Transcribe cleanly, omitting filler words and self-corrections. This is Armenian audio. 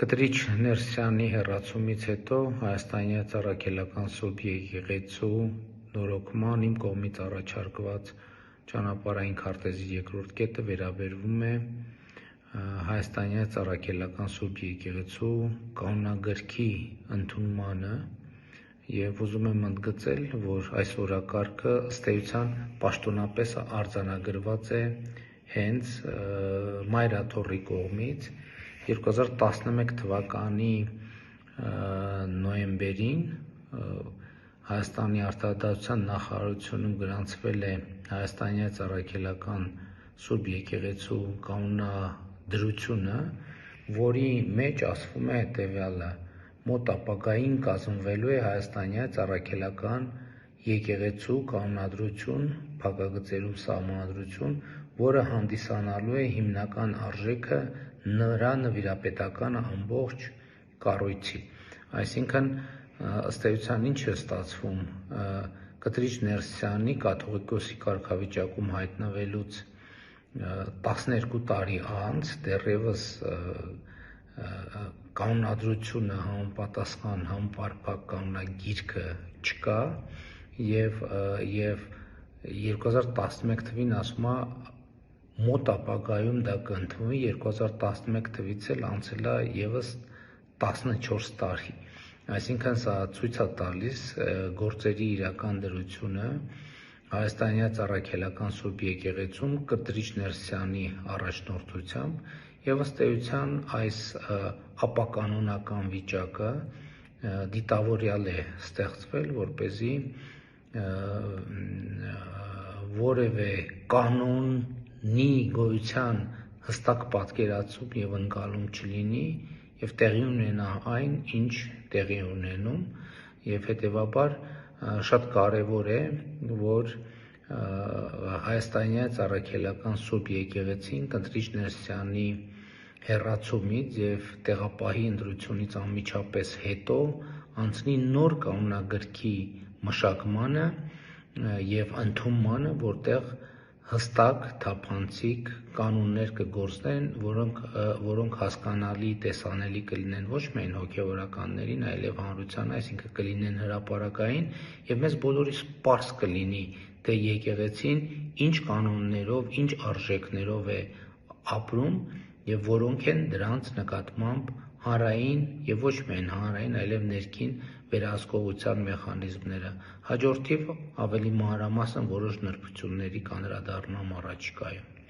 Կտրիչ Ներսյանի հեռացումից հետո Հայաստանյան Առաքելական Սուրբ Եկեղեցու նորոգման իմ կողմից առաջարկված ճանապարհային քարտեզի երկրորդ կետը վերաբերվում է Հայաստանյան Առաքելական Սուրբ Եկեղեցու կանոնագրքի ընդունմանը եւ ուզում եմ ընդգծել, որ այս օրակարգը ըստ էության պաշտոնապես արձանագրված է հենց Մայրաթոռի կողմից 2011 թվականի նոյեմբերին Հայաստանի արտադրության նախարարությունում գրանցվել է Հայաստանյան Առաքելական Սուրբ Եկեղեցու կանոնադրությունը, որի մեջ ասվում է հետևյալը. մոտ ապագային կազմվելու է Հայաստանյան Առաքելական Եկեղեցու կանոնադրություն, փակագծերում սահմանադրություն, որը հանդիսանալու է հիմնական արժեքը նրա նվիրապետական ամբողջ կառույցի։ Այսինքն, ըստ էության ինչ է ստացվում, Կտրիչ Ներսյանի կաթողիկոսի կարգավիճակում հայտնվելուց 12 տարի անց դեռևս կանոնադրությունը համապատասխան համապարփակ կանոնագիրքը չկա եւ 2011 թվին ասում է մոտ ապագայում դա կընդունվի, 2011 թվից էլ անցել է եւս 14 տարի։ Այսինքն սա ցույց է տալիս գործերի իրական դրությունը Հայաստանյան Առաքելական Սուրբ Եկեղեցում Կտրիչ Ներսյանի առաջնորդությամբ եւ ըստ էության այս ապականոնական վիճակը դիտավորյալ է ստեղծվել, որպեսզի որևէ կանոնի գոյության հստակ պատկերացում եւ ընկալում չլինի եւ տեղի ունենա այն, ինչ տեղի ունենում եւ հետեւաբար շատ կարեւոր է, որ Հայաստանյան Առաքելական Սուրբ Եկեղեցին Կտրիչ Ներսյանի հեռացումից եւ տեղապահի ընտրությունից անմիջապես հետո անցնի նոր կանոնագրքի մշակմանը եւ ընդունմանը, որտեղ հստակ, թափանցիկ կանոններ կգործեն, որոնք հասկանալի, տեսանելի կլինեն ոչ միայն հոգեվորականներին, այլև հանրությանը, այսինքն կլինեն հրապարակային եւ մեզ բոլորիս պարզ կլինի, թե եկեղեցին ինչ կանոններով, ինչ արժեքներով է ապրում եւ որոնք են դրանց նկատմամբ հանրային եւ ոչ միայն հանրային, այլև ներքին վերահսկողության մեխանիզմները։ Հաջորդիվ ավելի մանրամասն որոշ նրբությունների կանդրադառնամ առաջիկայում։